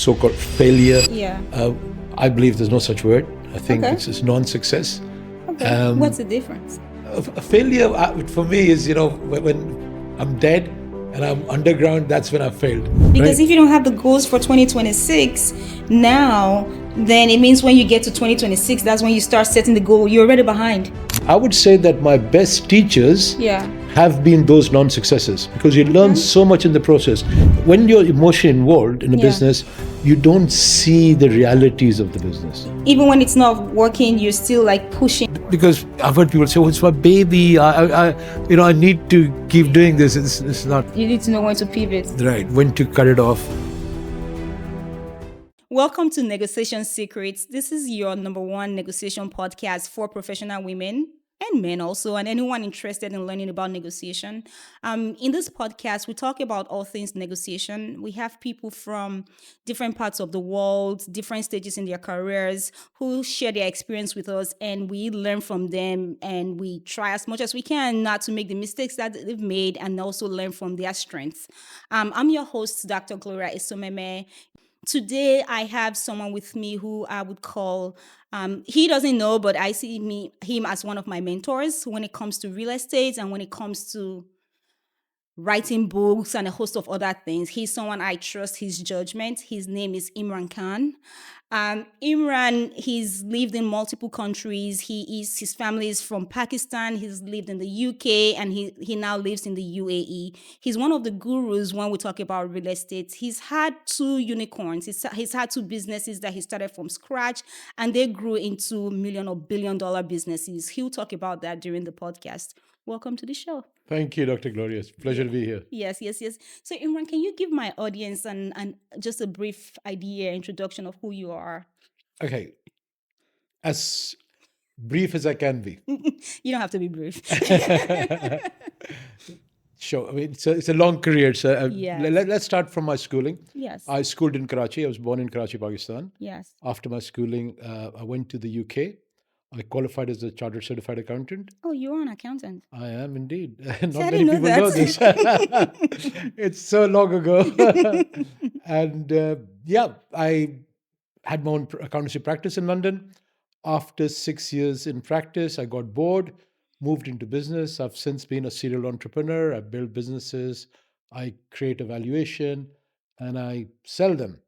so-called failure. Yeah. I believe there's no such word. I think Okay. it's just non-success. Okay. What's the difference? A failure for me is, when I'm dead and I'm underground, that's when I failed. Because right? if you don't have the goals for 2026 now, then it means when you get to 2026, that's when you start setting the goal. You're already behind. I would say that my best teachers Yeah. have been those non-successes, because you learn so much in the process. When you're emotionally involved in a Yeah. business, you don't see the realities of the business. Even when it's not working, you're still like pushing. Because I've heard people say, "Oh, it's my baby. I need to keep doing this." It's not You need to know when to pivot. right. When to cut it off. Welcome to Negotiation Secrets. This is your number one negotiation podcast for professional women and men also, and anyone interested in learning about negotiation. In this podcast, we talk about all things negotiation. We have people from different parts of the world, different stages in their careers, who share their experience with us, and we learn from them, and we try as much as we can not to make the mistakes that they've made, and also learn from their strengths. I'm your host, Dr. Gloria Isomeme. Today, I have someone with me who I would call, he doesn't know, but I see him as one of my mentors when it comes to real estate and when it comes to writing books and a host of other things. He's someone I trust his judgment. His name is Imran Khan. Imran, he's lived in multiple countries. His family is from Pakistan. He's lived in the UK and he now lives in the UAE. He's one of the gurus when we talk about real estate. He's had two unicorns. He's had two businesses that he started from scratch and they grew into million or billion-dollar businesses. He'll talk about that during the podcast. Welcome to the show. Thank you, Dr. Gloria. It's a pleasure to be here. Yes. So, Imran, can you give my audience and just a brief idea, introduction of who you are? Okay, as brief as I can be. You don't have to be brief. Sure. I mean, it's a long career. So Yes. let's start from my schooling. Yes. I schooled in Karachi. I was born in Karachi, Pakistan. Yes. After my schooling, I went to the UK. I qualified as a chartered certified accountant. Oh, you're an accountant. I am indeed. See, Not I many didn't know people know this. It's so long ago. And I had my own accountancy practice in London. After 6 years in practice, I got bored, moved into business. I've since been a serial entrepreneur. I build businesses, I create a valuation, and I sell them.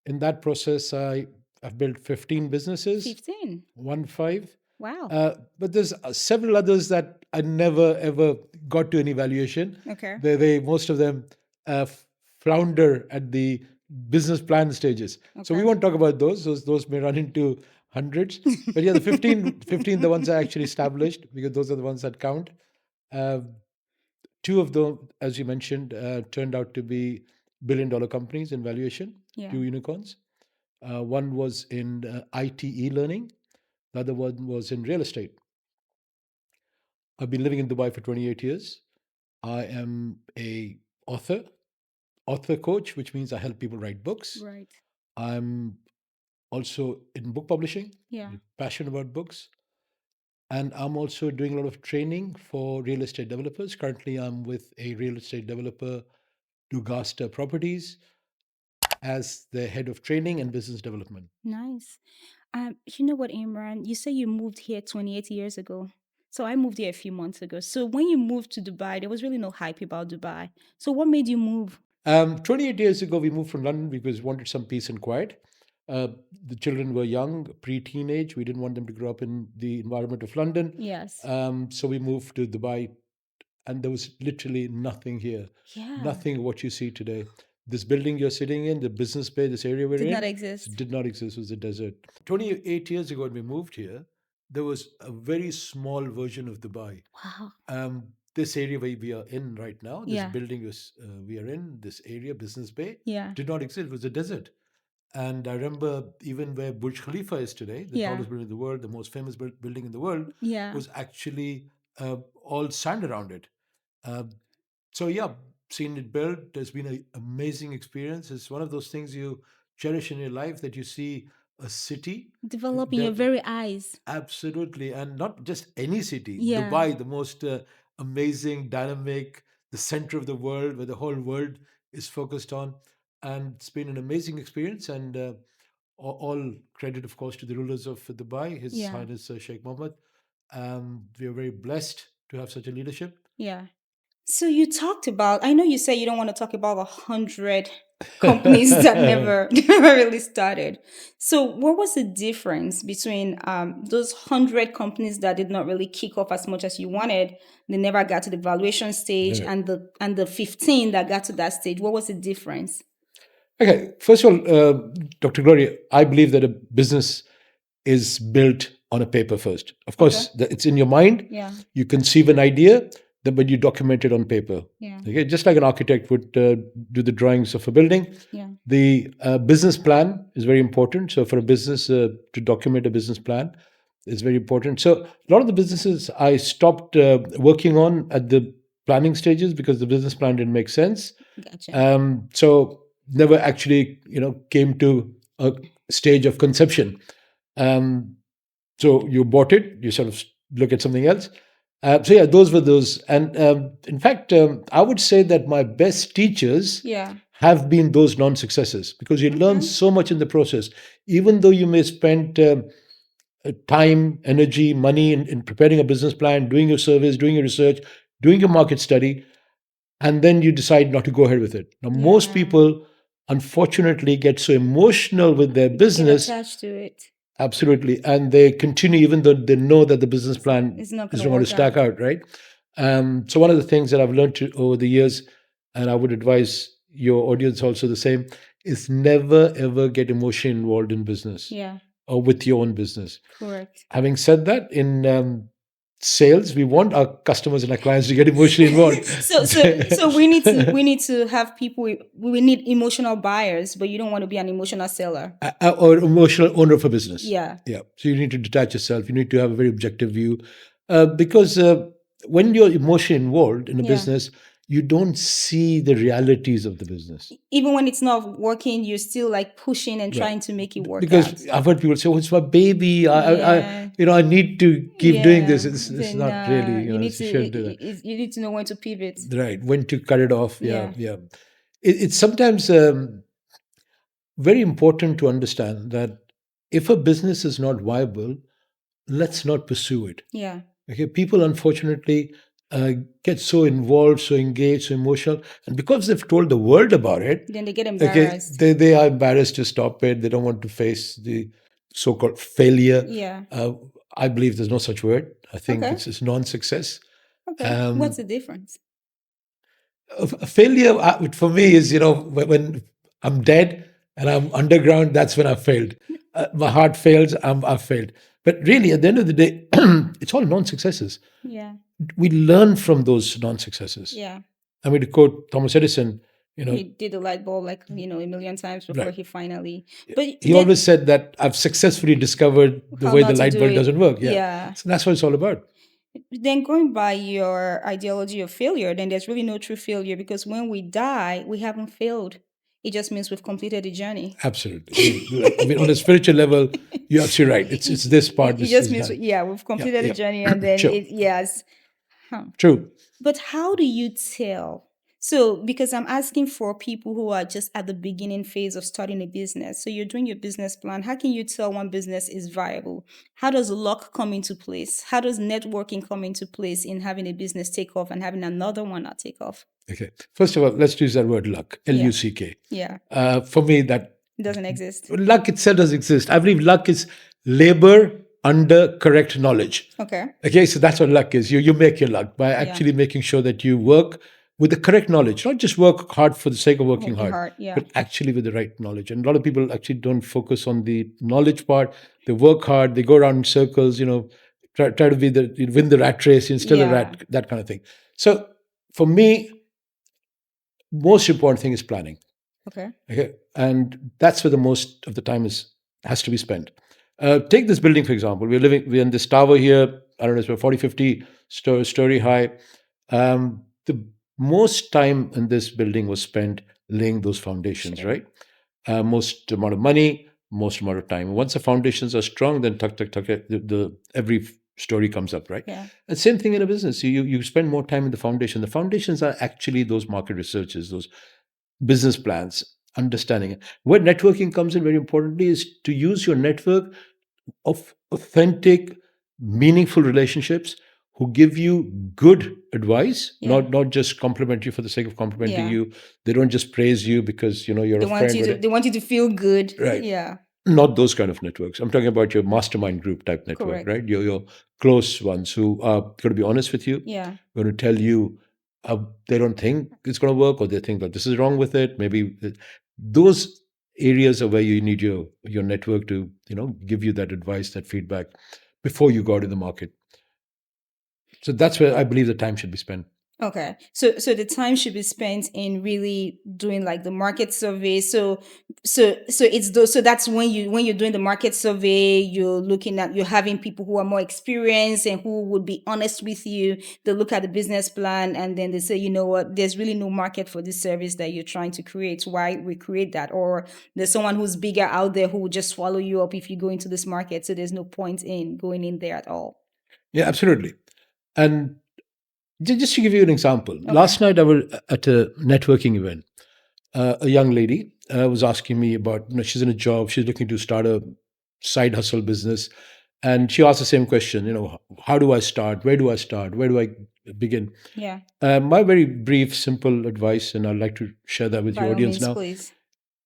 In that process, I've built 15 businesses, 15. 1 5. Wow. But there's several others that I never ever got to any valuation. Okay. They most of them flounder at the business plan stages. So we Okay. won't talk about those. Those may run into hundreds. But yeah, the 15, the ones I actually established, because those are the ones that count. Uh, Two of them, as you mentioned, turned out to be billion-dollar companies in valuation. Yeah. Two unicorns. One was in IT e-learning. The other one was in real estate. I've been living in Dubai for 28 years. I am a author coach, which means I help people write books. Right. I'm also in book publishing. Yeah. Passionate about books. And I'm also doing a lot of training for real estate developers. Currently, I'm with a real estate developer, Dugasta Properties, as the head of training and business development. Nice. You know what, Imran? You say you moved here 28 years ago. So I moved here a few months ago. So when you moved to Dubai, there was really no hype about Dubai. So what made you move? 28 years ago, we moved from London because we wanted some peace and quiet. The children were young, pre-teenage. We didn't want them to grow up in the environment of London. Yes. So we moved to Dubai, and there was literally nothing here. Yeah. Nothing what you see today. This building you're sitting in, the business bay, this area we're Did in, not exist. did not exist. It was a desert. 28 years ago when we moved here, there was a very small version of Dubai. Wow. This area where we are in right now, this Yeah. building we are in, this area, Business Bay, Yeah. did not exist. It was a desert. And I remember even where Burj Khalifa is today, the Yeah. tallest building in the world, the most famous building in the world, Yeah. was actually all sand around it. Uh, so yeah, seeing it built has been an amazing experience. It's one of those things you cherish in your life, that you see a city Develop in your de- very eyes. absolutely, and not just any city. Yeah. Dubai, the most amazing, dynamic, the center of the world, where the whole world is focused on. and it's been an amazing experience. And all credit, of course, to the rulers of Dubai, His Yeah. Highness Sheikh Mohammed. We are very blessed to have such a leadership. Yeah. So you talked about, I know you say you don't want to talk about 100 companies that never, never really started. So what was the difference between those 100 companies that did not really kick off as much as you wanted, they never got to the valuation stage, Okay. and the 15 that got to that stage? What was the difference? Okay. First of all, Dr. Gloria, I believe that a business is built on a paper first. Of Okay. course, it's in your mind. Yeah. You conceive an idea, then but you document it on paper. Yeah. Okay, just like an architect would do the drawings of a building. Yeah. The business plan is very important. So for a business to document a business plan is very important. So a lot of the businesses I stopped working on at the planning stages because the business plan didn't make sense. Gotcha. So never actually, came to a stage of conception. Um, so you bought it, you sort of look at something else. So yeah, those were those. And in fact, I would say that my best teachers Yeah. have been those non-successes because you learn Okay. so much in the process. Even though you may spend time, energy, money in preparing a business plan, doing your surveys, doing your research, doing your market study, and then you decide not to go ahead with it. Now, most Yeah. people, unfortunately, get so emotional with their Get business. attached to it. Absolutely. And they continue even though they know that the business plan It's not is going to not going to work stack out. out, right? So one of the things that I've learned over the years, and I would advise your audience also the same, is never ever get emotion involved in business Yeah. or with your own business. Correct. Having said that, in sales, we want our customers and our clients to get emotionally involved. So we need to have people, we need emotional buyers, but you don't want to be an emotional seller. Or emotional owner of a business. Yeah. Yeah. So you need to detach yourself. You need to have a very objective view, because when you're emotionally involved in a Yeah. business, you don't see the realities of the business. Even when it's not working, you're still like pushing and Right. trying to make it work out. Because I've heard people say, "Oh, it's my baby. Yeah. I need to keep doing this." Yeah. It's Then not really, you need to you shouldn't do that. you need to know when to pivot. Right. When to cut it off. Yeah. Yeah. Yeah. It's sometimes very important to understand that if a business is not viable, let's not pursue it. Yeah. Okay, people unfortunately get so involved, so engaged, so emotional, and because they've told the world about it, Then they get okay, embarrassed. they are embarrassed to stop it. They don't want to face the so-called failure. Yeah. I believe there's no such word. I think Okay. it's non-success. Okay. What's the difference? A failure for me is, when I'm dead and I'm underground, that's when I failed. My heart fails, I've failed. But really, at the end of the day, it's all non-successes. Yeah. We learn from those non-successes. Yeah. I mean, to quote Thomas Edison, He did the light bulb like, a million times before Right. he finally. But he then, always said that I've successfully discovered the how way not the to light do bulb it. doesn't work. Yeah. Yeah. So that's what it's all about. Then going by your ideology of failure, then there's really no true failure, because when we die, we haven't failed. It just means we've completed the journey. Absolutely. I mean, on a spiritual level, you're absolutely right. It's this part. It This just is means, done. yeah, we've completed the yeah. journey, and then Sure. yes. Huh. True. But how do you tell? So, because I'm asking for people who are just at the beginning phase of starting a business. So, you're doing your business plan. How can you tell one business is viable? How does luck come into place? How does networking come into place in having a business take off and having another one not take off? Okay. First of all, let's use that word luck. Luck. Yeah. For me, that It doesn't exist. luck itself does exist. I believe luck is labor under correct knowledge. Okay. Okay, so that's what luck is. You make your luck by actually making sure that you work with the correct knowledge, not just work hard for the sake of working hard, Yeah. but actually with the right knowledge. And a lot of people actually don't focus on the knowledge part. They work hard, they go around in circles, try to win the rat race, instead of Yeah. that kind of thing. So for me, most important thing is planning. Okay. Okay, and that's where the most of the time has to be spent. Take this building, for example. We're in this tower here. I don't know, it's about 40, 50 story high. The most time in this building was spent laying those foundations, Sure. right? Most amount of money, most amount of time. Once the foundations are strong, then tuck, every story comes up, right? Yeah. And same thing in a business. You spend more time in the foundation. The foundations are actually those market researches, those business plans. understanding it. Where networking comes in very importantly is to use your network of authentic, meaningful relationships who give you good advice, Yeah. not just compliment you for the sake of complimenting Yeah. you. They don't just praise you because you're a friend. They want you to feel good. Right. Yeah. Not those kind of networks. I'm talking about your mastermind group type network, Correct. right? Your close ones who are going to be honest with you, Yeah. going to tell you they don't think it's going to work, or they think that this is wrong with it. Maybe those areas are where you need your network to give you that advice, that feedback before you go out in the market. So that's where I believe the time should be spent. Okay. So the time should be spent in really doing like the market survey. So that's when you're doing the market survey, you're having people who are more experienced and who would be honest with you. They look at the business plan and then they say, you know what, there's really no market for this service that you're trying to create. Why we create that? Or there's someone who's bigger out there who will just swallow you up if you go into this market. So there's no point in going in there at all. Yeah, absolutely. And just to give you an example, Okay. last night I was at a networking event. A young lady was asking me about, she's in a job, she's looking to start a side hustle business. And she asked the same question, how do I start? Where do I start? Where do I begin? Yeah. My very brief, simple advice, and I'd like to share that with By your all audience means, now, please.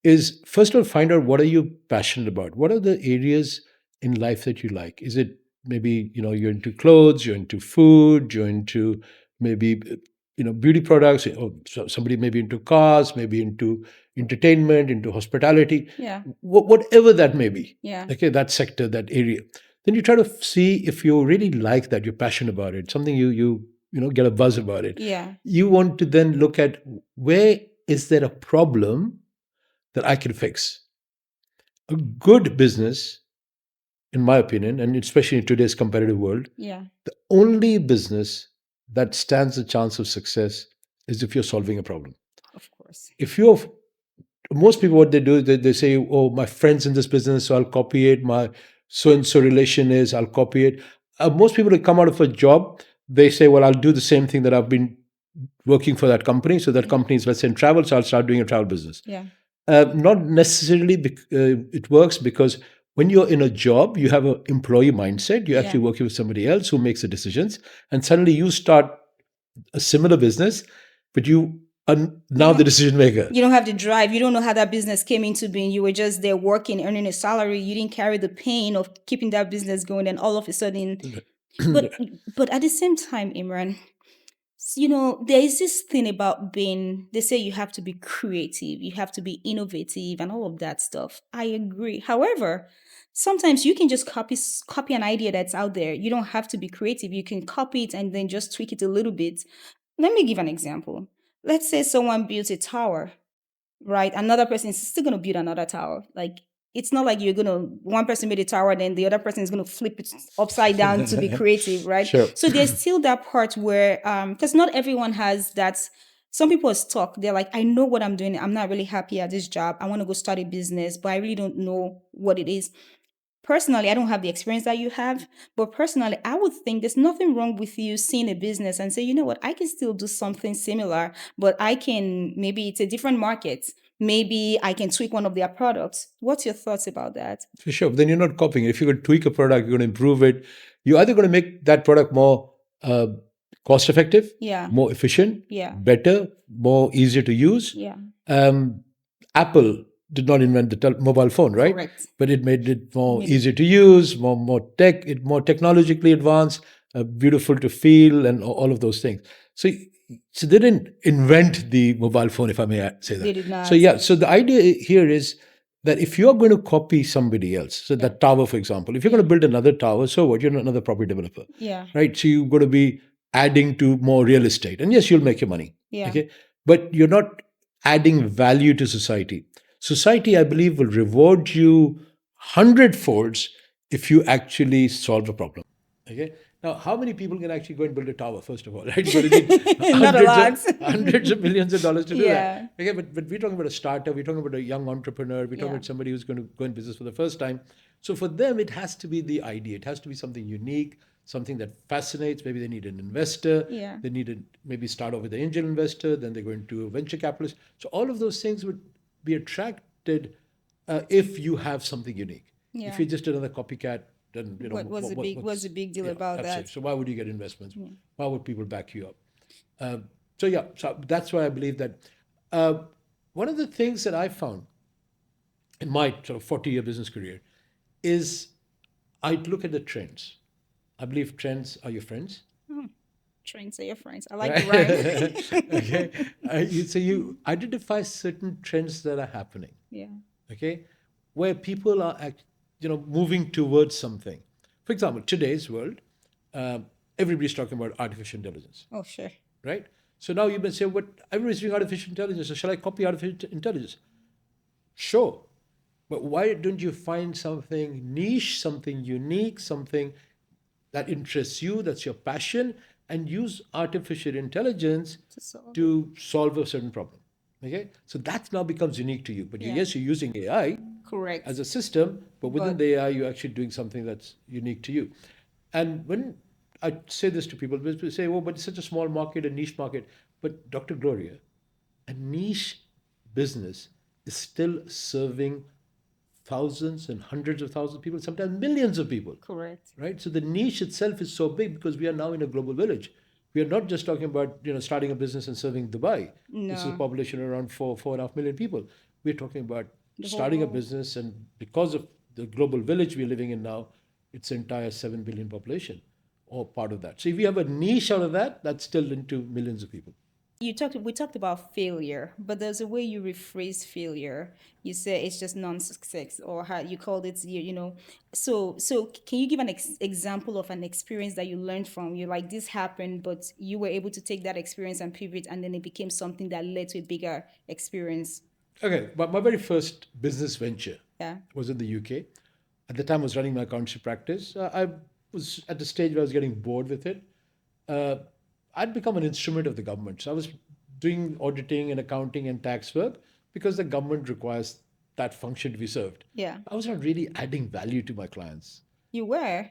is first of all, find out what are you passionate about? What are the areas in life that you like? Is it maybe, you're into clothes, you're into food, you're into maybe, beauty products, or somebody maybe into cars, maybe into entertainment, into hospitality, Yeah. whatever that may be. Yeah. Okay, that sector, that area. Then you try to see if you really like that, you're passionate about it, something you get a buzz about it. Yeah. You want to then look at where is there a problem that I can fix. A good business, in my opinion, and especially in today's competitive world, Yeah. the only business that stands a chance of success is if you're solving a problem. Of course. If you're Most people, what they do is they say, oh, my friend's in this business, so I'll copy it. My so and so relation is, I'll copy it. Most people that come out of a job, they say, well, I'll do the same thing that I've been working for that company. So that company is, let's say, in travel, so I'll start doing a travel business. Yeah. Not necessarily it works, because when you're in a job, you have an employee mindset. You're actually working with somebody else who makes the decisions, and suddenly you start a similar business, but you are now the decision maker. You don't have the drive. You don't know how that business came into being. You were just there working, earning a salary. You didn't carry the pain of keeping that business going. And all of a sudden, but but at the same time, Imran, there is this thing about being, they say you have to be creative, you have to be innovative and all of that stuff. I agree. However, sometimes you can just copy an idea that's out there. You don't have to be creative. You can copy it and then just tweak it a little bit. Let me give an example. Let's say someone builds a tower, right? Another person is still going to build another tower. Like, it's not like one person made a tower, then the other person is going to flip it upside down to be creative, right? Sure. So there's still that part where, because not everyone has that. Some people are stuck. They're like, I know what I'm doing. I'm not really happy at this job. I want to go start a business, but I really don't know what it is. Personally, I don't have the experience that you have, but personally, I would think there's nothing wrong with you seeing a business and say, you know what, I can still do something similar, but maybe it's a different market. Maybe I can tweak one of their products. What's your thoughts about that? For sure. Then you're not copying it. If you're going to tweak a product, you're going to improve it. You're either going to make that product more cost effective, Yeah. more efficient, Yeah. better, more easier to use. Yeah. Um, Apple did not invent the mobile phone, right? Correct. But it made it more easier to use, more technologically advanced, beautiful to feel, and all of those things. So they didn't invent the mobile phone, if I may say that. They did not. So yeah, so the idea here is that if you're going to copy somebody else, so that tower, for example, if you're going to build another tower, so what? You're another property developer, Yeah. right? So you're going to be adding to more real estate, and yes, you'll make your money. Yeah. Okay, but you're not adding value to society. Society, I believe, will reward you hundredfolds if you actually solve a problem. Okay. Now, how many people can actually go and build a tower? First of all, right? You're going to need Not a lot. hundreds of millions of dollars to do Yeah. that. Okay, but we're talking about a startup. We're talking about a young entrepreneur. We're talking Yeah. about somebody who's going to go in business for the first time. So for them, it has to be the idea. It has to be something unique, something that fascinates. Maybe they need an investor. Yeah. They need to maybe start off with an angel investor. Then they go into a venture capitalist. So all of those things would be attracted if you have something unique. If Yeah. you're just another copycat, then What's the big deal yeah, about absolutely. that? So why would you get investments? Why would people back you up? So yeah, so that's why I believe that uh, one of the things that I found in my sort of 40-year business career is I look at the trends. I believe trends are your friends. Oh, train say your friends. I like the rhyme. Right? Okay. So you identify certain trends that are happening. Yeah. Okay, where people are moving towards something. For example, today's world, everybody's talking about artificial intelligence, Oh, sure. right? So now you may say, "But everybody's doing artificial intelligence. So shall I copy artificial intelligence?" Sure, but why don't you find something niche, something unique, something that interests you, that's your passion, and use artificial intelligence To solve it. to solve a certain problem? Okay, so that now becomes unique to you. But Yeah. yes, you're using AI Correct. as a system, but within But the AI, you're actually doing something that's unique to you. And when I say this to people, people say, "Oh, but it's such a small market, a niche market." But Dr. Gloria, a niche business is still serving thousands and hundreds of thousands of people, sometimes millions of people, correct. right? So the niche itself is so big because we are now in a global village. We are not just talking about starting a business and serving Dubai, which is a No. population around 4.5 million people. We're talking about The whole starting a world. business, and because of the global village we're living in now, it's entire 7 billion population or part of that. So if you have a niche out of that, that's still into millions of people. We talked about failure, but there's a way you rephrase failure. You say it's just non-success, or how you called it, so can you give an example of an experience that you learned from? You like this happened, but you were able to take that experience and pivot, and then it became something that led to a bigger experience. Okay, but my very first business venture Yeah. was in the UK. At the time, I was running my accountancy practice. I was at the stage where I was getting bored with it. Uh, I'd become an instrument of the government. So I was doing auditing and accounting and tax work because the government requires that function to be served. Yeah. I was not really adding value to my clients. You were.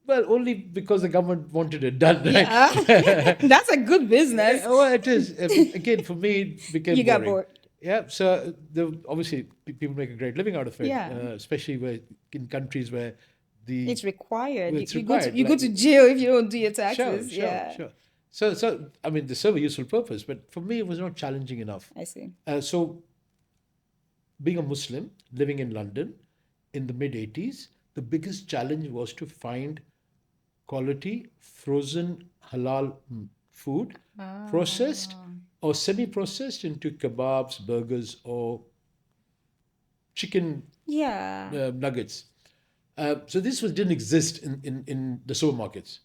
Well, only because the government wanted it done, Yeah. right? That's a good business. Yeah, well, it is. Again, for me, it became You got boring. bored. Yeah, so obviously people make a great living out of it, Yeah. especially where in countries where the It's required. it's You go to required. you go to jail if you don't do your Sure, taxes. sure, Yeah. sure. So I mean, they serve a useful purpose, but for me, it was not challenging enough. I see. So being a Muslim living in London in the mid 80s, the biggest challenge was to find quality frozen halal food, processed Ah. or semi-processed into kebabs, burgers, or chicken Yeah. nuggets. So this was didn't exist in the supermarkets.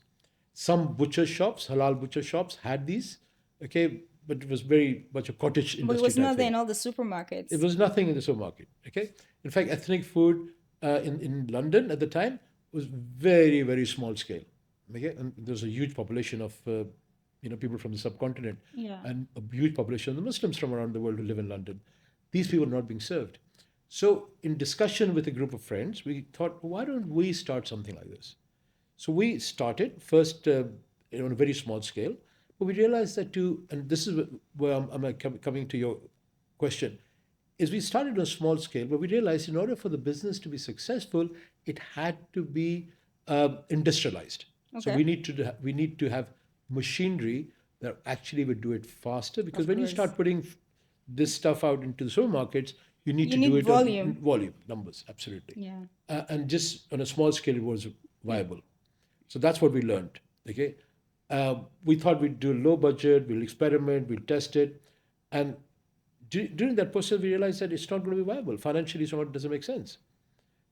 Some butcher shops, halal butcher shops, had these, okay, but it was very much a cottage But it industry was type not there thing. in all the It supermarkets. was nothing in the supermarket. Okay, in fact, ethnic food in London at the time was very very small scale. Okay, and there was a huge population of people from the subcontinent Yeah. and a huge population of the Muslims from around the world who live in London. These people are not being served. So, in discussion with a group of friends, we thought, why don't we start something like this? So we started first on a very small scale, but we realized that and this is where I'm coming to your question, is we started on a small scale, but we realized in order for the business to be successful, it had to be industrialized. So Okay. we need to have machinery that actually would do it faster, because Of when you course. start putting this stuff out into the supermarkets, you need You to do need it on volume. volume numbers, absolutely. Yeah. And just on a small scale, it was viable. So that's what we learned. Okay, we thought we'd do low budget, we'll experiment, we'll test it, and during that process, we realized that it's not going to be viable financially. So it doesn't make sense.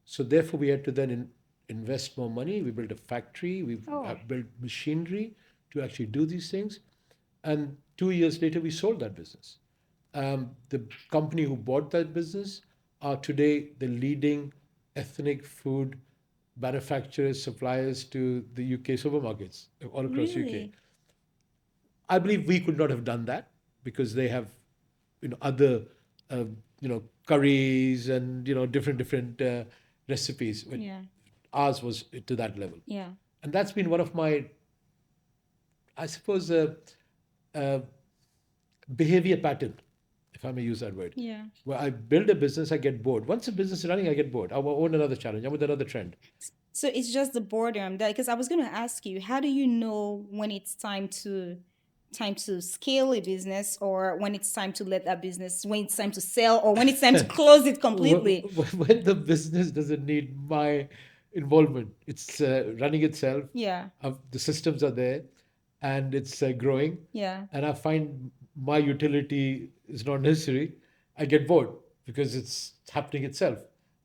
So therefore, we had to then invest more money. We built a factory. We Oh, built machinery to actually do these things. And 2 years later, we sold that business. The company who bought that business are today the leading ethnic food manufacturers, suppliers to the UK supermarkets all across UK. really? I believe we could not have done that because they have, other, uh, curries and different recipes. But Yeah. ours was to that level, Yeah. and that's been one of my, I suppose, uh, behavior pattern, if if I may use that word. Yeah. Where I build a business, I get bored. Once a business is running, I get bored. I want another challenge. I want another trend. So it's just the boredom that, because I was going to ask you, how do you know when it's time to scale a business, or when it's time to let that business, when it's time to sell, or when it's time to close it completely? When the business doesn't need my involvement, it's running itself. Yeah. The systems are there, and it's growing. Yeah. And I find my utility is not necessary. I get bored because it's happening itself,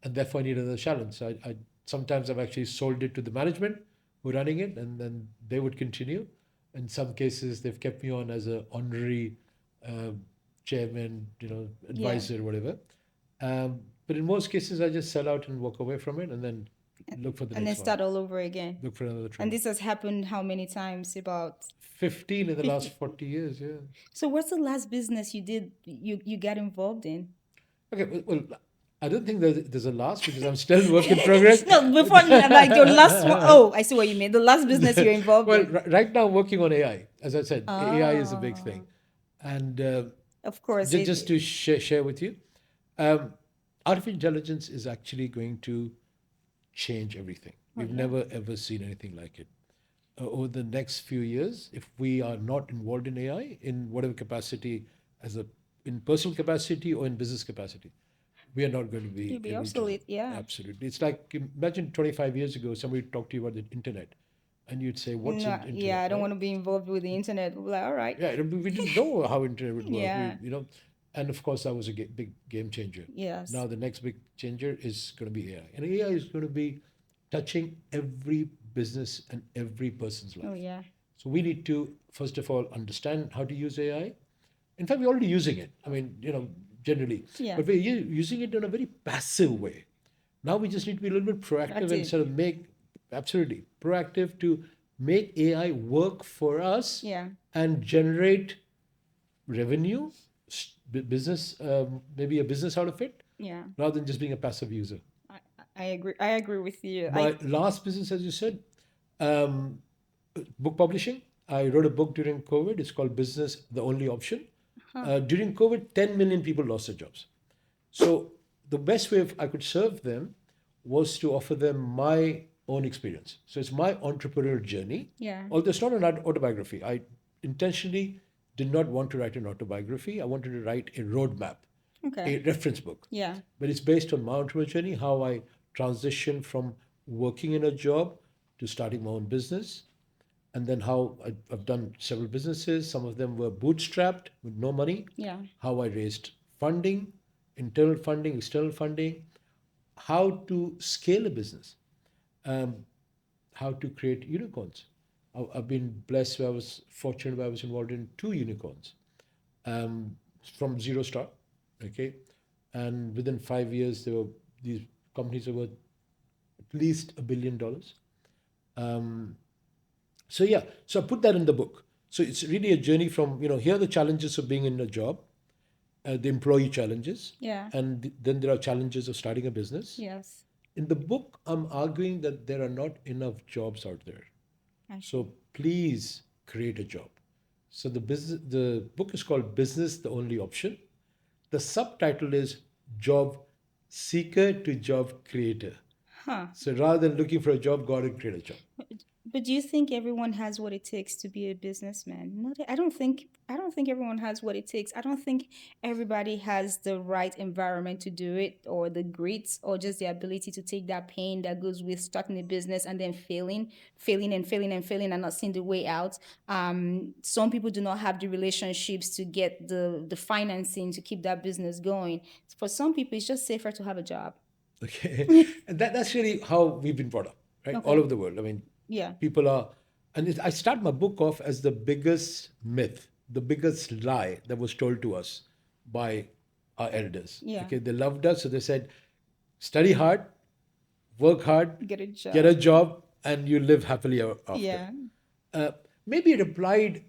and therefore I need another challenge. So I sometimes I've actually sold it to the management who are running it, and then they would continue. In some cases, they've kept me on as a honorary uh, chairman, Yeah. advisor, whatever. But in most cases, I just sell out and walk away from it, and then look for the And then next one. start all over again. Look for another And trend. this has happened how many times? About 15 in the 50. last 40 years, yeah. So what's the last business you did, you got involved in? Okay, well, I don't think there's a last because I'm still work in progress. No, before, like your last one. Oh, I see what you mean. The last business you're involved Well, in. right now I'm working on AI. As I said, AI is a big Oh, thing. And of course. just to share with you, um, artificial intelligence is actually going to change everything. Oh, We've yeah. never ever seen anything like it. Over the next few years, if we are not involved in AI in whatever capacity, as a in personal capacity or in business capacity, we are not going to You'll be be able to. obsolete. Yeah. Absolutely, it's like imagine 25 years ago somebody talked to you about the internet, and you'd say, "What's No, yeah, internet?" I don't Right? want to be involved with the internet. We'll be like, all right. Yeah, we didn't know how internet would work. Yeah. And of course that was a big game changer. Yes. Now the next big changer is going to be AI, and AI is going to be touching every business and every person's Oh, life. yeah. So we need to first of all understand how to use AI. In fact, we're already using it. I mean, generally, Yeah. but we're using it in a very passive way. Now we just need to be a little bit proactive and Active. sort of make absolutely proactive to make AI work for us Yeah. and generate revenue, business, maybe a business out of it, Yeah. rather than just being a passive user. I, I agree. I agree with you. My last business, as you said, um, book publishing. I wrote a book during COVID. It's called Business the Only Option. During COVID, 10 million people lost their jobs. So the best way I could serve them was to offer them my own experience. So it's my entrepreneurial journey. Yeah. Although it's not an autobiography. I intentionally did not want to write an autobiography. I wanted to write a roadmap, Okay. a reference book. Yeah. But it's based on my entrepreneurial journey, how I transitioned from working in a job to starting my own business, and then how I've done several businesses. Some of them were bootstrapped with no money. Yeah. How I raised funding, internal funding, external funding, how to scale a business, um, how to create unicorns. I've been blessed where I was fortunate where I was involved in two unicorns um, from zero start. Okay. And within 5 years, there were these companies that were at least $1 billion. Um, So yeah, so I put that in the book. So it's really a journey from here are the challenges of being in a job, the employee challenges, Yeah. and then there are challenges of starting a business. Yes. In the book, I'm arguing that there are not enough jobs out there. I So see. please create a job. So the book is called Business the Only Option. The subtitle is Job Seeker to Job Creator. Huh. So rather than looking for a job, go out and create a job. But do you think everyone has what it takes to be a businessman? No, I don't think. I don't think everyone has what it takes. I don't think everybody has the right environment to do it, or the grit, or just the ability to take that pain that goes with starting a business and then failing and failing and failing and not seeing the way out. Some people do not have the relationships to get the financing to keep that business going. For some people, it's just safer to have a job. Okay, and that's really how we've been brought up, right? All Okay. over the world. I mean, Yeah. people are, and I start my book off as the biggest myth, the biggest lie that was told to us by our elders. Yeah. Okay, they loved us, so they said, study hard, work hard, Get a get a job. job, and you live happily after. Yeah. Maybe it applied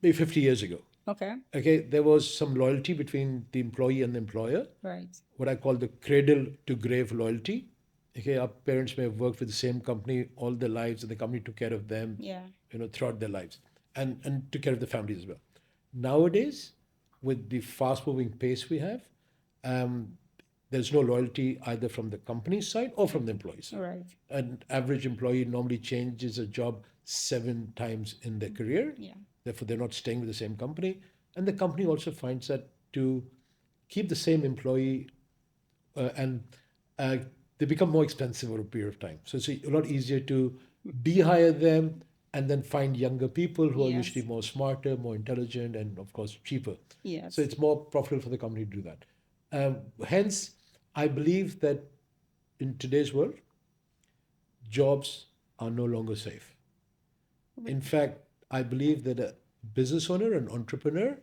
maybe 50 years ago. Okay. Okay, there was some loyalty between the employee and the employer, Right. what I call the cradle to grave loyalty. Okay, our parents may have worked with the same company all their lives, and the company took care of them, Yeah. throughout their lives, and took care of the families as well. Nowadays, with the fast moving pace we have, um, there's no loyalty either from the company's side or from the employee side. Right. An average employee normally changes a job 7 times in their career. Yeah. Therefore, they're not staying with the same company. And the company also finds that to keep the same employee and uh, they become more expensive over a period of time. So it's a lot easier to de-hire them and then find younger people who are Yes. usually more smarter, more intelligent, and of course cheaper. Yes. So it's more profitable for the company to do that. Hence, I believe that in today's world, jobs are no longer safe. In fact, I believe that a business owner, an entrepreneur,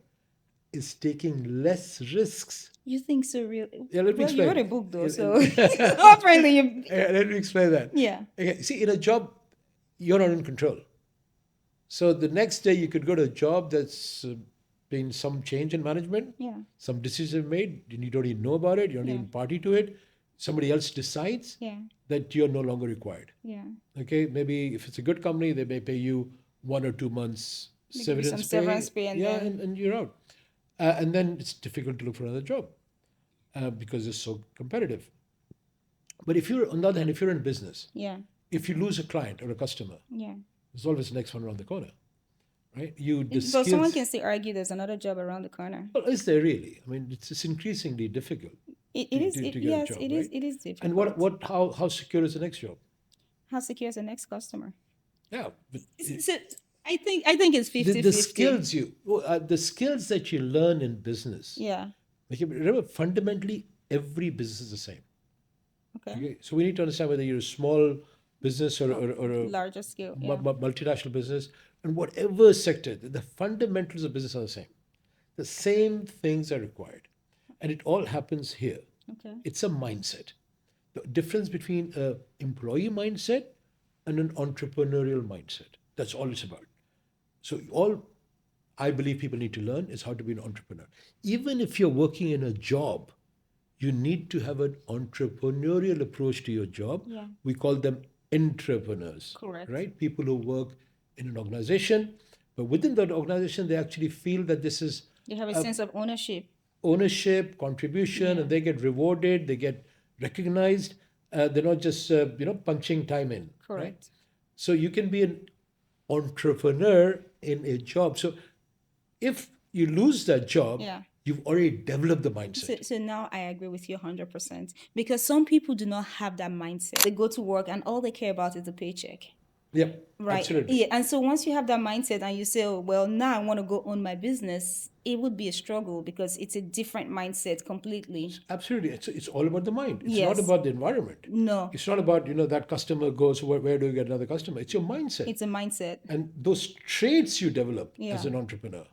is taking less risks. You think so, really? Yeah, let me Well, you wrote explain. a book, though, Yeah, so apparently you. Let me explain that. Yeah. Okay, see, in a job, you're not in control. So the next day, you could go to a job that's been some change in management, Yeah. some decision made, and you don't even know about it, you don't Yeah. even party to it. Somebody else decides Yeah. that you're no longer required. Yeah. Okay, maybe if it's a good company, they may pay you 1 or 2 months They give you some severance severance pay and yeah, then. and you're out. And then it's difficult to look for another job because it's so competitive. But if you're, on the other hand, if you're in business, Yeah. if you lose a client or a customer, Yeah. there's always the next one around the corner, right? You the So someone skills. can still argue there's another job around the corner. Well, is there really? I mean, it's increasingly difficult It is. to get a Yes, job, it is. right? It is difficult. And how secure is the next job? How secure is the next customer? Yeah, but So I think it's 50 the skills the skills that you learn in business. Yeah. Like, remember, fundamentally, every business is the same. Okay. Okay? So we need to understand whether you're a small business or a Larger scale. Yeah. multinational business, and whatever sector, the fundamentals of business are the same. The same things are required, and it all happens here. Okay. It's a mindset. The difference between a employee mindset and an entrepreneurial mindset. That's all it's about. So all I believe people need to learn is how to be an entrepreneur. Even if you're working in a job, you need to have an entrepreneurial approach to your job. Yeah. We call them entrepreneurs. Correct. Right? People who work in an organization, but within that organization, they actually feel that this is They have a sense of ownership. ownership, contribution, Yeah. and they get rewarded, they get recognized. They're not just punching time in. Right? Correct. So you can be an entrepreneur in a job. So if you lose that job, Yeah. you've already developed the mindset. So now I agree with you 100% because some people do not have that mindset. They go to work and all they care about is the paycheck. Yep, Right. absolutely. Yeah. And so once you have that mindset and you say, oh, well, now I want to go own my business, it would be a struggle because it's a different mindset completely. Absolutely. It's all about the mind. It's Yes. not about the environment. No, It's not about, that customer goes, where do you get another customer? It's your mindset. it's a mindset. And those traits you develop as Yeah. an entrepreneur,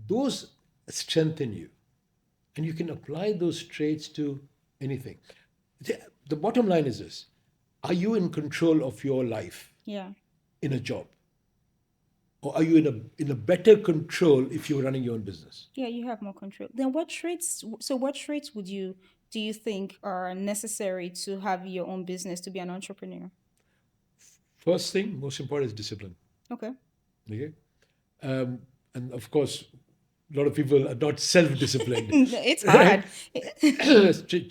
those strengthen you. And you can apply those traits to anything. The bottom line is this: are you in control of your life Yeah. in a job? Or are you in a better control if you're running your own business? Yeah, you have more control. Then what traits, so what traits do you think are necessary to have your own business, to be an entrepreneur? First thing, most important, is discipline. Okay. Okay? And of course, a lot of people are not self-disciplined. It's hard.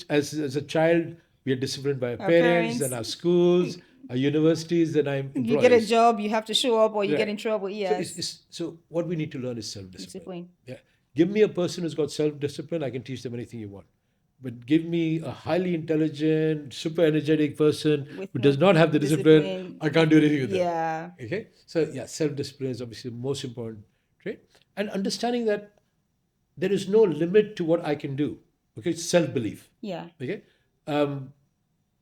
As a child, we are disciplined by our Our parents, parents. then our schools, our universities, then our employers. You get a job, you have to show up or you get Right. in trouble. So, Yes. so what we need to learn is self-discipline. Discipline. Yeah. Give me a person who's got self-discipline, I can teach them anything you want. But give me a highly intelligent, super energetic person With who no does not have the discipline, discipline. I can't do anything with them. Yeah. Okay? So yeah, self-discipline is obviously the most important trait. And understanding that there is no limit to what I can do. Okay? It's self-belief. Yeah. Okay?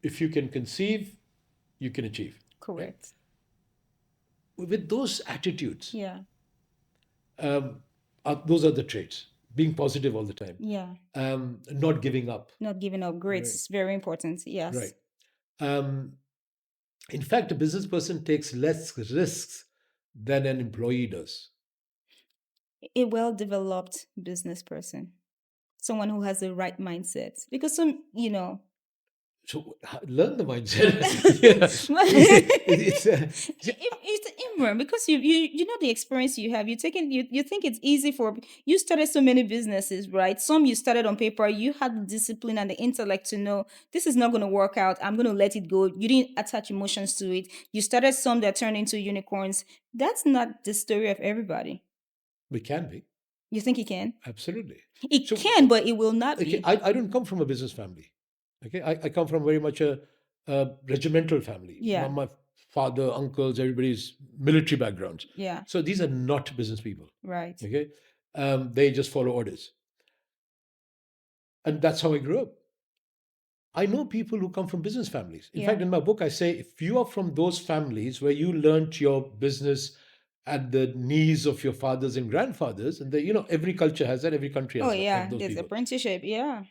If you can conceive, you can achieve. Correct. With those attitudes, Yeah. those are the traits. Being positive all the time. Yeah. Not giving up. Not giving up. Great. Right. It's very important. Yes. Right. In fact, a business person takes less risks than an employee does. A well-developed business person. Someone who has the right mindset. Because So learn the mindset. Yeah. It's, It Imran, because you know the experience you have. You think it's easy for you started so many businesses, right? Some you started on paper. You had the discipline and the intellect to know this is not going to work out. I'm going to let it go. You didn't attach emotions to it. You started some that turned into unicorns. That's not the story of everybody. We can be. You think it can? Absolutely. It So, can, but it will not okay, be. I don't come from a business family. Okay, I come from very much a regimental family. Yeah. My father, uncles, everybody's military backgrounds. Yeah. So these are not business people. Right. Okay, they just follow orders, and that's how I grew up. I know people who come from business families. In Yeah. fact, in my book, I say if you are from those families where you learnt your business at the knees of your fathers and grandfathers, and every culture has that, every country Oh have yeah. those There's people. apprenticeship. Yeah.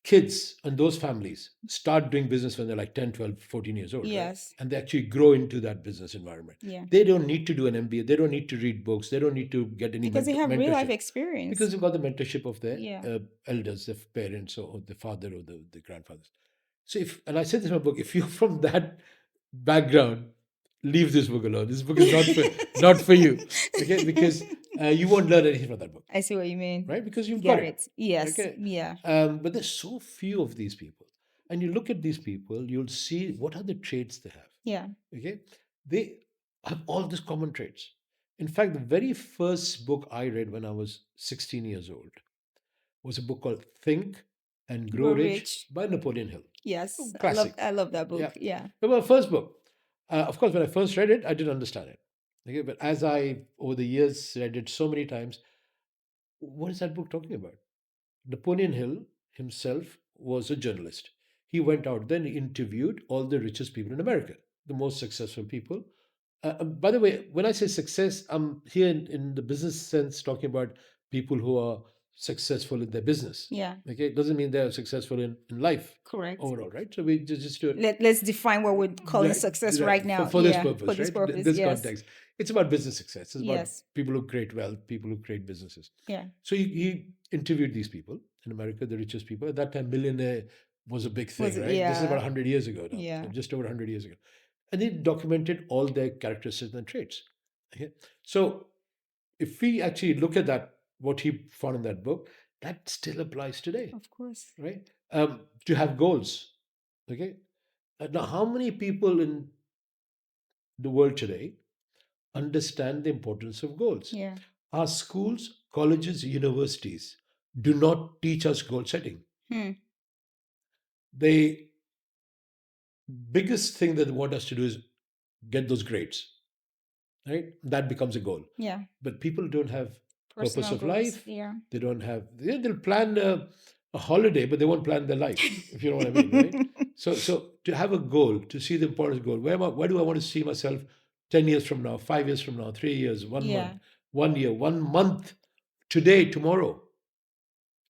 Kids and those families start doing business when they're like 10, 12, 14 years old, right? Yes. And they actually grow into that business environment. Yeah. They don't need to do an MBA. They don't need to read books. They don't need to get any Because they have real life mentorship because experience. they've got the mentorship of their Yeah. elders, their parents, or the father or the grandfathers. So and I said this in my book, if you're from that background, leave this book alone. This book is not for you, okay? Because you won't learn anything from that book, I see what you mean. right? Because you've got Got it. it. Yes. Okay. Yeah. But there's so few of these people. And you look at these people, you'll see what are the traits they have. Yeah. Okay. They have all these common traits. In fact, the very first book I read when I was 16 years old was a book called Think and Grow Grow Rich rich. by Napoleon Hill. Yes. Classic. I love that Yeah. book. Yeah. It was my first book. Of course, when I first read it, I didn't understand it. Okay. But as I, over the years, read it so many times, what is that book talking about? Napoleon Hill himself was a journalist. He went out then interviewed all the richest people in America, the most successful people. By the way, when I say success, I'm here in the business sense talking about people who are successful in their business. Yeah. Okay, it doesn't mean they're successful in life Correct. overall, right? So we just do it Let's define what we're calling right, success right, right now. for this Yeah. For purpose, this right? In purpose. this Yes. context, it's about business success. It's about Yes. people who create wealth, people who create businesses. Yeah. So he interviewed these people in America, the richest people. At that time, millionaire was a big thing, Was it? right? This is about Yeah. 100 years ago now, Yeah. just over 100 years ago. And he documented all their characteristics and traits. Okay? So if we actually look at that, what he found in that book, that still applies today, Of course. right? To have goals. Okay. Now, how many people in the world today understand the importance of goals? Yeah. Our schools, colleges, universities do not teach us goal setting. Hmm. The biggest thing that they want us to do is get those grades, right? That becomes a goal. Yeah. But people don't have purpose Personal of goals. life. Yeah. They don't have, they'll plan a holiday, but they won't plan their life, if you know what I mean, right? So to have a goal, to see the importance of goal, where do I want to see myself 10 years from now, 5 years from now, 3 years, one Yeah. month, 1 year, 1 month, today, tomorrow.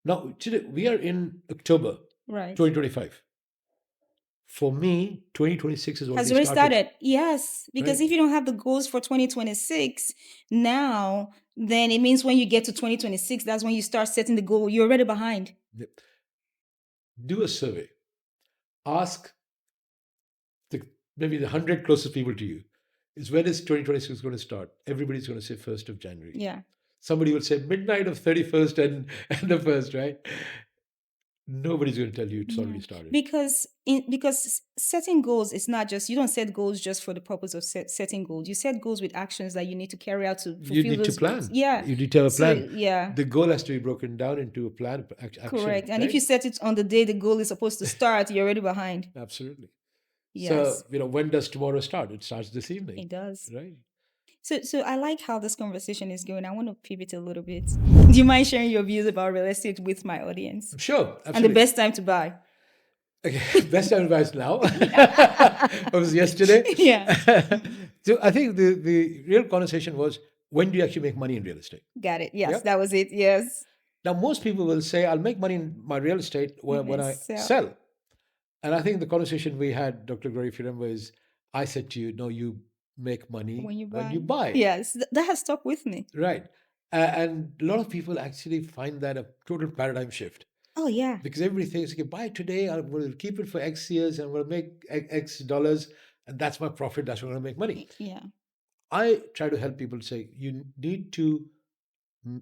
Now, today, we are in October Right. 2025. For me, 2026 has Has already already started. started. Yes. Because Right. if you don't have the goals for 2026 now, then it means when you get to 2026, that's when you start setting the goal. You're already behind. Yep. Do a survey. Ask maybe the 100 closest people to you is when is 2026 going to start? Everybody's going to say 1st of January. Yeah. Somebody will say midnight of 31st and the 1st, right? Nobody's going to tell you it's already Yeah. started. Because setting goals is not just you don't set goals just for the purpose of setting goals. You set goals with actions that you need to carry out to You fulfill need to those goals. plan. Yeah. You need to have a So plan. yeah. The goal has to be broken down into a plan, action. Correct. And if right? you set it on the day the goal is supposed to start, you're already behind. Absolutely. Yes. So, when does tomorrow start? It starts this evening. It does. Right. So I like how this conversation is going. I want to pivot a little bit. Do you mind sharing your views about real estate with my audience? Sure. Absolutely. And the best time to buy? Okay, best time advice now. It was yesterday. Yeah. So I think the real conversation was when do you actually make money in real estate? Got it. Yes, Yep. that was it. Yes. Now, most people will say, I'll make money in my real estate when I sell. And I think the conversation we had, Dr. Glory, if you remember, is I said to you, no, you make money When you when buy. you buy. Yes, that has stuck with me. Right. And a lot of people actually find that a total paradigm shift. Oh, yeah. Because everybody thinks, okay, buy it today, I will keep it for X years and we'll make X dollars, and that's my profit, that's when I'll make money. Yeah. I try to help people say you need to mm,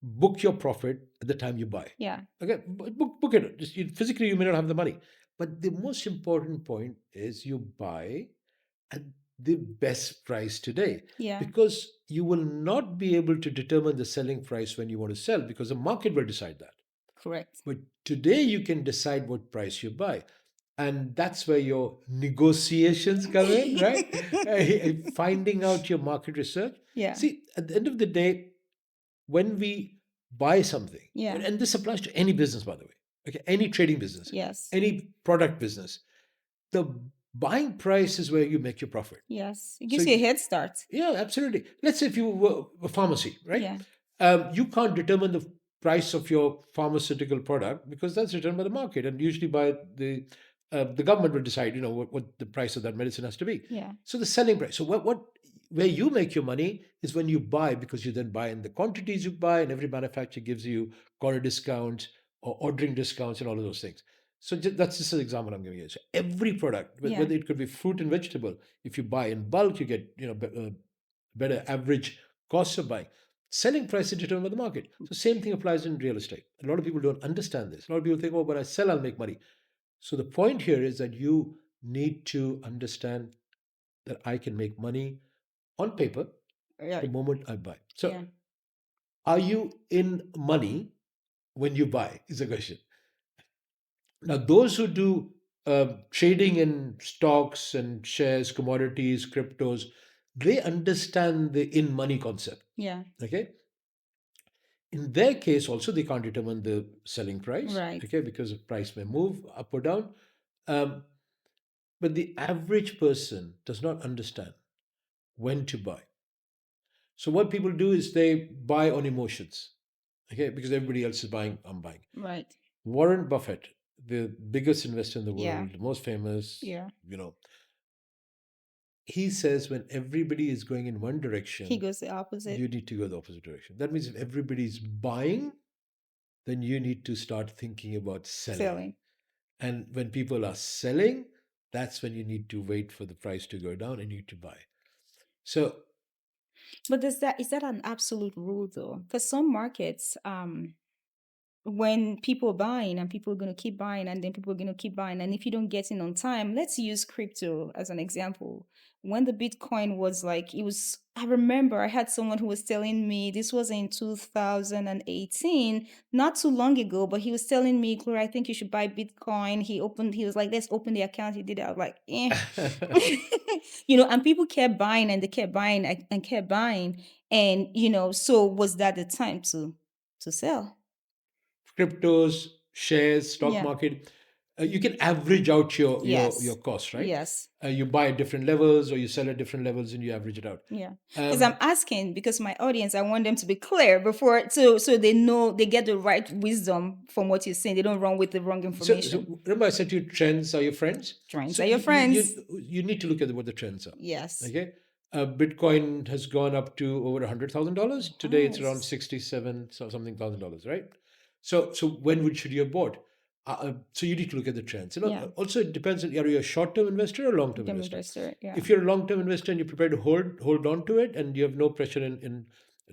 book your profit at the time you buy. Yeah. Okay, book it. Just physically, you may not have the money, but the most important point is you buy at the best price today, Yeah. because you will not be able to determine the selling price when you want to sell, because the market will decide that. Correct. But today you can decide what price you buy. And that's where your negotiations come in, right? Finding out your market research. Yeah. See, at the end of the day, when we buy something, Yeah. and this applies to any business, by the way, okay, any trading business, Yes. any product business, the buying price is where you make your profit. Yes. It So, gives you a head start. yeah, absolutely. Let's say if you were a pharmacy, right? Yeah. You can't determine the price of your pharmaceutical product because that's determined by the market, and usually by the government will decide, what the price of that medicine has to be. Yeah. So the selling price. So what where you make your money is when you buy, because you then buy in the quantities you buy, and every manufacturer gives you quarter discounts or ordering discounts and all of those things. So that's just an example I'm giving you. So every product, Yeah. whether it could be fruit and vegetable, if you buy in bulk, you get better average costs of buying. Selling price is determined by the market. So same thing applies in real estate. A lot of people don't understand this. A lot of people think, oh, but I sell, I'll make money. So the point here is that you need to understand that I can make money on paper the Right. moment I buy. So Yeah. are you in money when you buy is the question. Now, those who do trading in stocks and shares, commodities, cryptos, they understand the in money concept. Yeah. Okay. In their case, also, they can't determine the selling price. Right. Okay. Because the price may move up or down. Um, but the average person does not understand when to buy. So, what people do is they buy on emotions. Okay. Because everybody else is buying, I'm buying. Right. Warren Buffett, the biggest investor in the Yeah. world, the most famous, Yeah. he says when everybody is going in one He direction, goes the opposite. you need to go the opposite direction. That means if everybody's buying, then you need to start thinking about selling. Selling. And when people are selling, that's when you need to wait for the price to go down and you need to buy. So, But is that an absolute rule though? Because some markets, when people are buying and people are going to keep buying and then people are going to keep buying, and if you don't get in on time, let's use crypto as an example. When the Bitcoin was like, it was, I remember I had someone who was telling me, this was in 2018, not too long ago, but he was telling me, Gloria, I think you should buy Bitcoin. He was like, let's open the account. He did it. I was like, eh. And people kept buying and they kept buying and kept buying. And, so was that the time to sell? cryptos, shares, stock Yeah. market, you can average out your Yes. costs, right? Yes. You buy at different levels or you sell at different levels and you average it out. Yeah. Because I'm Um, asking because my audience, I want them to be clear before so they know they get the right wisdom from what you're saying. They don't run with the wrong so information. remember I said to you, trends are your friends. Trends So are your friends. you need to look at what the trends are. Yes. Okay, Bitcoin has gone up to over $100,000. Today it's around Yes. 67 so something $1,000, right? So when should you have bought? So you need to look at the trends. Yeah. Also it depends on are you a short-term investor or a long-term Become investor. investor. Yeah. If you're a long-term investor and you're prepared to hold on to it and you have no pressure in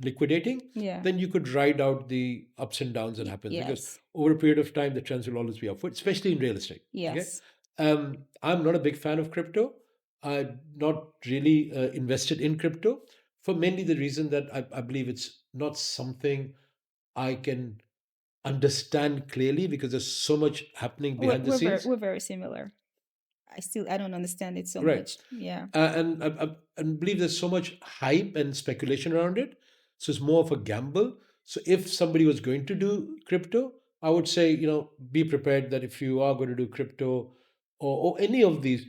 liquidating, Yeah. then you could ride out the ups and downs that happens, because Yes. over a period of time the trends will always be upward, especially in real estate. Okay, Yes. I'm not a big fan of crypto. I'm not really invested in crypto for mainly the reason that I believe it's not something I can understand clearly, because there's so much happening We're behind the we're very scenes. we're very similar. I don't understand it so Right. much. Yeah. And I believe there's so much hype and speculation around it. So it's more of a gamble. So if somebody was going to do crypto, I would say, be prepared that if you are going to do crypto or any of these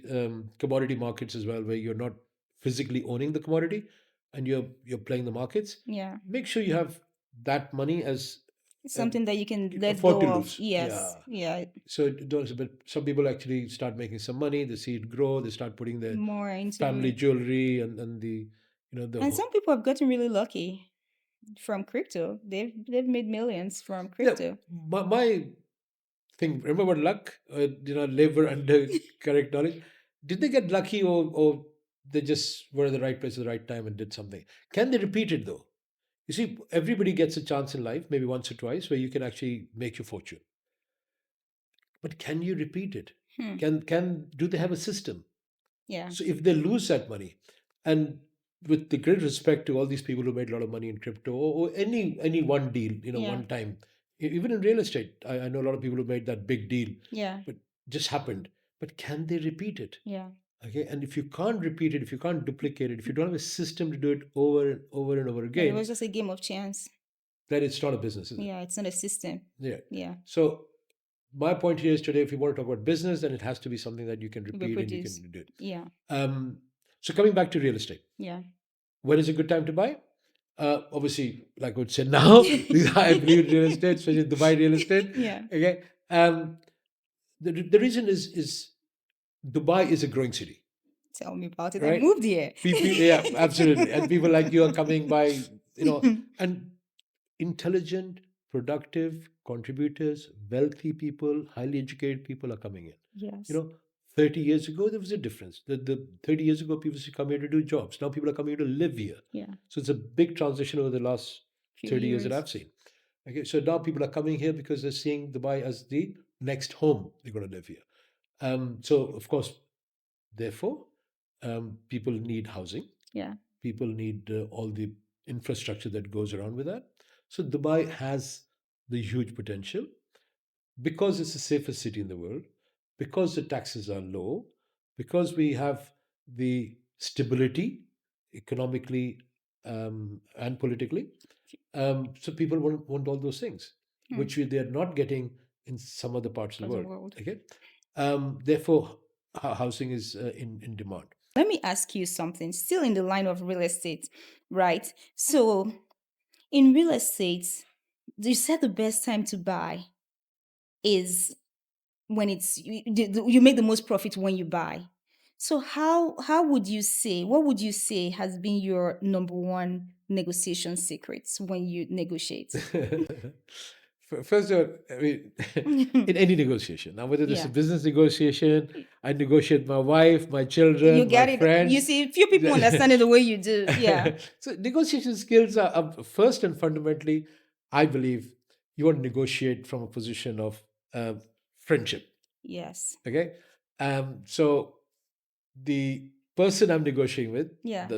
commodity markets as well, where you're not physically owning the commodity and you're playing the markets, Yeah. make sure you have that money as um, Something that you can let afford go to of. lose. Yes. Yeah. Yeah. So don't, but some people actually start making some money. They see it grow. They start putting their More into family it. jewelry and the the And some people have gotten really lucky from crypto. They've made millions from crypto. my thing. Remember what luck? Labor under correct knowledge. Did they get lucky or They just were at the right place at the right time and did something. Can they repeat it though? You see, everybody gets a chance in life, maybe once or twice, where you can actually make your fortune. But can you repeat it? Hmm. Can do they have a system? Yeah. So if they lose that money, and with the great respect to all these people who made a lot of money in crypto or any one deal, Yeah. one time, even in real estate, I know a lot of people who made that big deal, Yeah. but just happened. But can they repeat it? Yeah. Okay, and if you can't repeat it, if you can't duplicate it, if you don't have a system to do it over and over and over It again, was just a game of chance. then it's not a business, is it? Yeah, it's not a system. Yeah. Yeah. So my point here is today, if you want to talk about business, then it has to be something that you can repeat and you Reproduce. can do it. Yeah. Um, so coming back to real estate, Yeah. when is a good time to buy? Obviously, like I would say now, because I believe in real estate, especially Dubai real estate. Yeah. Okay. The reason is Dubai is a growing city, Tell me about it. I right? moved here. People, yeah, absolutely. And people like you are coming by, and intelligent, productive contributors, wealthy people, highly educated people are coming in. Yes. 30 years ago, there was a difference. The 30 years ago, people used to come here to do jobs. Now people are coming here to live here. Yeah. So it's a big transition over the last Few 30 years that years. I've seen. Okay, so now people are coming here because they're seeing Dubai as the next home. They're going to live here. So, of course, therefore, people need housing. Yeah. People need all the infrastructure that goes around with that. So Dubai has the huge potential because it's the safest city in the world, because the taxes are low, because we have the stability economically and politically. So people want all those things, which they're not getting in some other parts of the world. Okay, therefore, housing is in demand. Let me ask you something, still in the line of real estate, right? So, in real estate, you said the best time to buy is when you make the most profit when you buy. So how would you say, what would you say has been your number one negotiation secrets when you negotiate? First of all, I mean, in any negotiation, now whether this is a Yeah. business negotiation, I negotiate with my wife, my You children, my get it. You friends. see, few people understand it the way you do. Yeah. So negotiation skills are first and fundamentally, I believe, you want to negotiate from a position of uh, friendship. Yes. Okay, so the person I'm negotiating with, Yeah.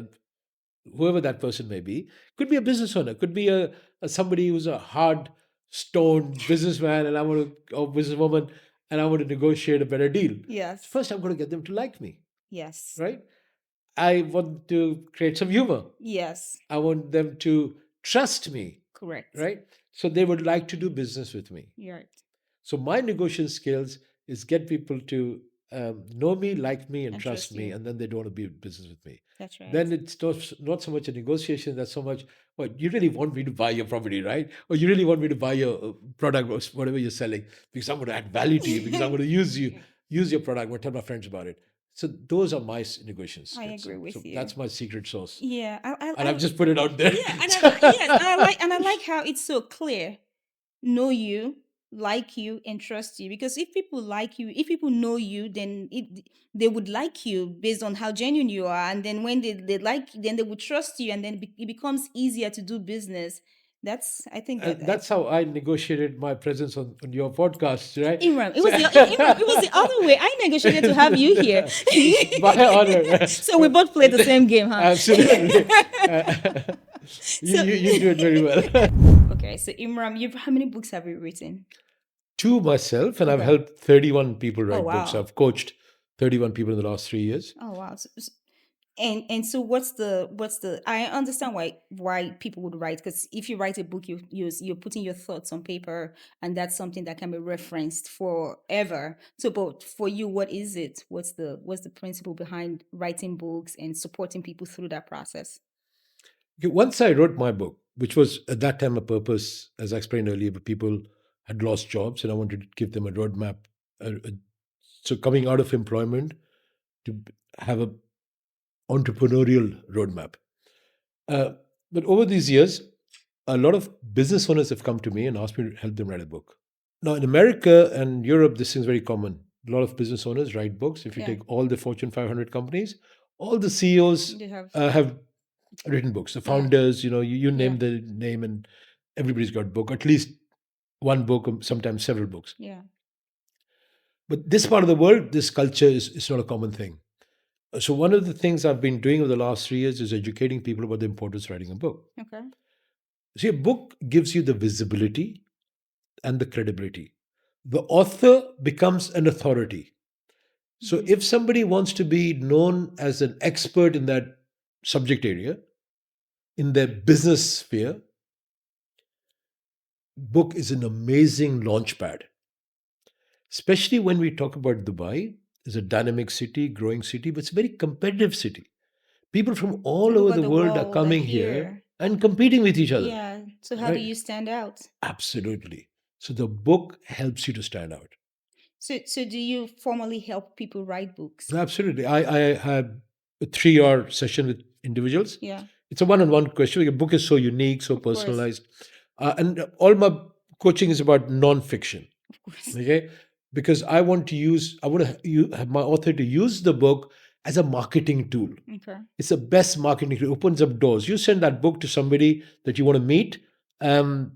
whoever that person may be, could be a business owner, could be a somebody who's a hard stone businessman, and I want to, or businesswoman, and I want to negotiate a better deal. Yes. First, I'm going to get them to like me, Yes. right? I want to create some humor. Yes. I want them to trust me, Correct. right? So they would like to do business with me. You're right. So my negotiation skills is get people to know me, like me, and And trust trust me, you. and then they don't want to be in business with me. That's right. Then it's not so much a negotiation. That's so much, well, you really want me to buy your property, right? Or you really want me to buy your product or whatever you're selling because I'm going to add value to you, because I'm going to use your product. I'm going to tell my friends about it. So those are my negotiation skills. I agree with so you. that's my secret sauce. Yeah, And I've just put it out there. yeah, and I like how it's so clear. Know you, like you, and trust you. Because if people like you, if people know you, then they would like you based on how genuine you are. And then when they like, then they would trust you, and then it becomes easier to do business. I think that And that's how I negotiated my presence on your podcast, right? Imran, So- Imran, it was the other way. I negotiated to have you here. My honor. So we both played the same game, huh? Absolutely. You do it very well. Okay, so Imran, how many books have you written? To myself, and I've Okay. helped 31 people write books. wow. I've coached 31 people in the last 3 years. Oh wow. And so what's the I understand why people would write, because if you write a book, you're putting your thoughts on paper, and that's something that can be referenced forever. So but for you, what is it? What's the principle behind writing books and supporting people through that process? Okay, once I wrote my book, which was at that time a purpose, as I explained earlier, but people had lost jobs, and I wanted to give them a roadmap. So coming out of employment to have a entrepreneurial roadmap. But over these years, a lot of business owners have come to me and asked me to help them write a book. Now, in America and Europe, this is very common. A lot of business owners write books. If you Yeah. take all the Fortune 500 companies, All the CEOs They have, have written books. The yeah, founders, you yeah, name the name, and everybody's got a book, at least one book, sometimes several books. yeah. But this part of the world, this culture is not a common thing. So one of the things I've been doing over the last 3 years is educating people about the importance of writing a book. Okay. See, a book gives you the visibility and the credibility. The author becomes an authority. So Hmm. if somebody wants to be known as an expert in that subject area, in their business sphere, book is an amazing launch pad. Especially when we talk about Dubai, it's a dynamic city, growing city, but it's a very competitive city. People from all People over got the the world are world are coming here here. and competing with each other, Yeah. So how do right? you stand out? Absolutely. So the book helps you to stand out. So do you formally help people write books? Absolutely. I had a 3 hour session with individuals. Yeah, It's a one on one question. Your book is so unique, so of course, personalized. And all my coaching is about non-fiction. of course. Okay. Because I want to have my author to use the book as a marketing tool. Okay. It's the best marketing tool. It opens up doors. You send that book to somebody that you want to meet, um,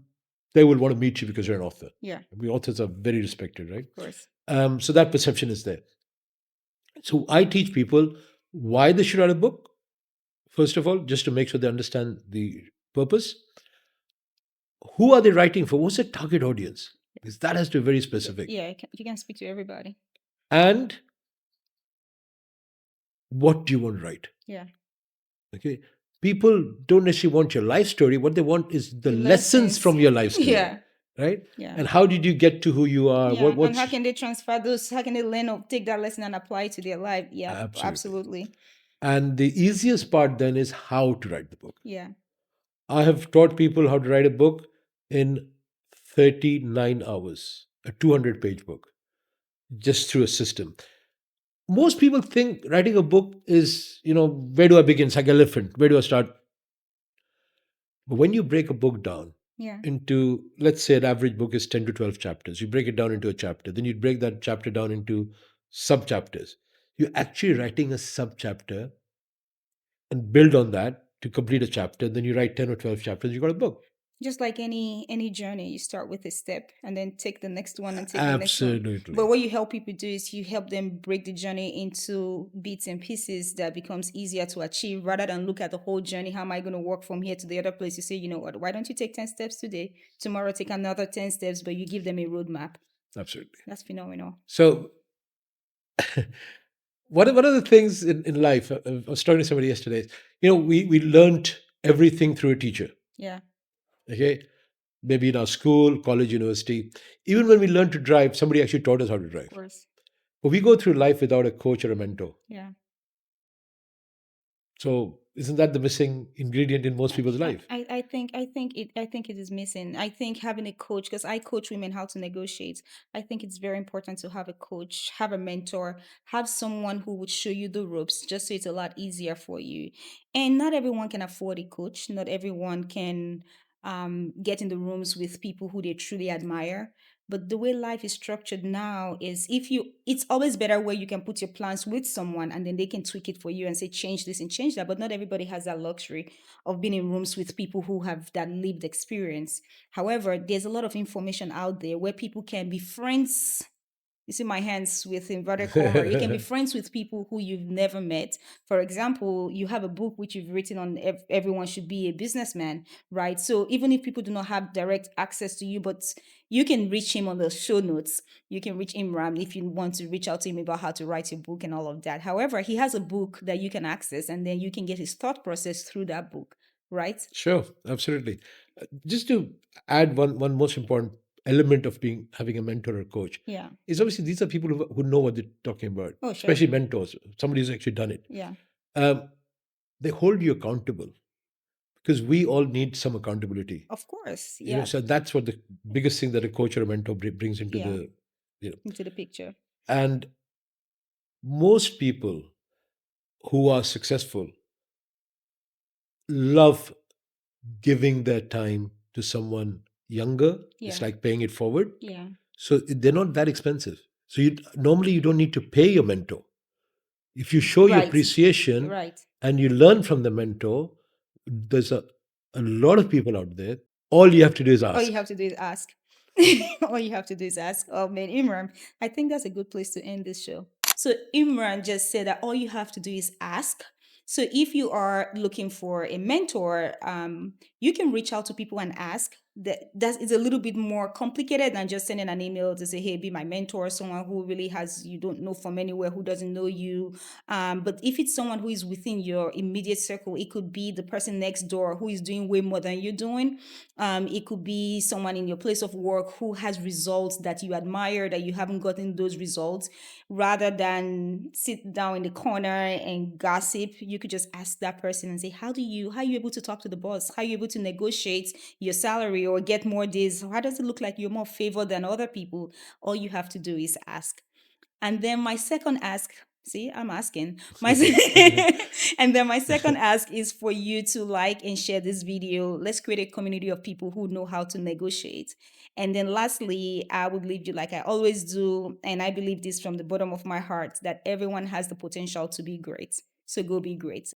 they will want to meet you because you're an author. Yeah, We authors are very respected, right? of course. So that perception is there. So I teach people why they should write a book, first of all, just to make sure they understand the purpose. Who are they writing for? What's the target audience? Because that has to be very specific. Yeah, you can speak to everybody. And what do you want to write? Yeah. Okay. People don't necessarily want your life story. What they want is the The lessons lessons. from your life story, Yeah, right? yeah. And how did you get to who you are? Yeah, and how What's can they transfer those? How can they learn or take that lesson and apply it to their life? Yeah, absolutely. absolutely. And the easiest part then is how to write the book. Yeah. I have taught people how to write a book in 39 hours, a 200-page book, just through a system. Most people think writing a book is, where do I begin? It's like elephant. Where do I start? But when you break a book down Yeah. into, let's say an average book is 10 to 12 chapters, you break it down into a chapter, then you break that chapter down into sub chapters. You're actually writing a sub chapter and build on that to complete a chapter. Then you write 10 or 12 chapters, you got a book. Just like any journey, you start with a step and then take the next one and take the next one. But Absolutely. what you help people do is you help them break the journey into bits and pieces that becomes easier to achieve rather than look at the whole journey. How am I going to work from here to the other place? You say, you know what, why don't you take 10 steps today? Tomorrow take another 10 steps, but you give them a roadmap. Absolutely. That's phenomenal. So, one of the things in life, I was talking to somebody yesterday, we learned everything through a teacher. Yeah, Okay. Maybe in our school, college, university. Even when we learned to drive, somebody actually taught us how to of drive. course. But we go through life without a coach or a mentor. Yeah. So isn't that the missing ingredient in most people's life? I think it is missing. I think having a coach, because I coach women how to negotiate. I think it's very important to have a coach, have a mentor, have someone who would show you the ropes, just so it's a lot easier for you. And not everyone can afford a coach. Not everyone can get in the rooms with people who they truly admire. But the way life is structured now is if you, it's always better where you can put your plans with someone and then they can tweak it for you and say, change this and change that. But not everybody has that luxury of being in rooms with people who have that lived experience. However, there's a lot of information out there where people can be friends. You see my hands with inverted comma. You can be friends with people who you've never met. For example, you have a book which you've written on everyone should be a businessman, right? So even if people do not have direct access to you, but you can reach him on the show notes. You can reach Imran if you want to reach out to him about how to write your book and all of that. However, he has a book that you can access and then you can get his thought process through that book, right? Sure, absolutely. Just to add one most important element of being having a mentor or coach Yeah. is obviously these are people who know what they're talking about, Oh, sure. especially mentors, somebody who's actually done it. Yeah. Um, they hold you accountable because we all need some accountability. Of course. Yeah. So that's what the biggest thing that a coach or a mentor brings into Yeah. the, you know, Into the picture. and most people who are successful love giving their time to someone younger. It's Yeah. like paying it forward. Yeah. So they're not that expensive. So you normally you don't need to pay your mentor. If you show your Right. appreciation Right. and you learn from the mentor, there's a lot of people out there. All you have to do is All you ask. have to do is ask. All you have to do is ask. Oh man, Imran, I think that's a good place to end this show. So Imran just said that all you have to do is ask. So if you are looking for a mentor, you can reach out to people and ask. That is a little bit more complicated than just sending an email to say, "Hey, be my mentor." Someone who really has you don't know from anywhere, who doesn't know you. But if it's someone who is within your immediate circle, it could be the person next door who is doing way more than you're doing. It could be someone in your place of work who has results that you admire, that you haven't gotten those results. Rather than sit down in the corner and gossip, you could just ask that person and say, how are you able to talk to the boss? How are you able to negotiate your salary or get more days? How does it look like you're more favored than other people? All you have to do is ask. And then my second ask, see, I'm asking. And then my second ask is for you to like and share this video. Let's create a community of people who know how to negotiate. And then lastly, I would leave you like I always do. And I believe this from the bottom of my heart that everyone has the potential to be great. So go be great.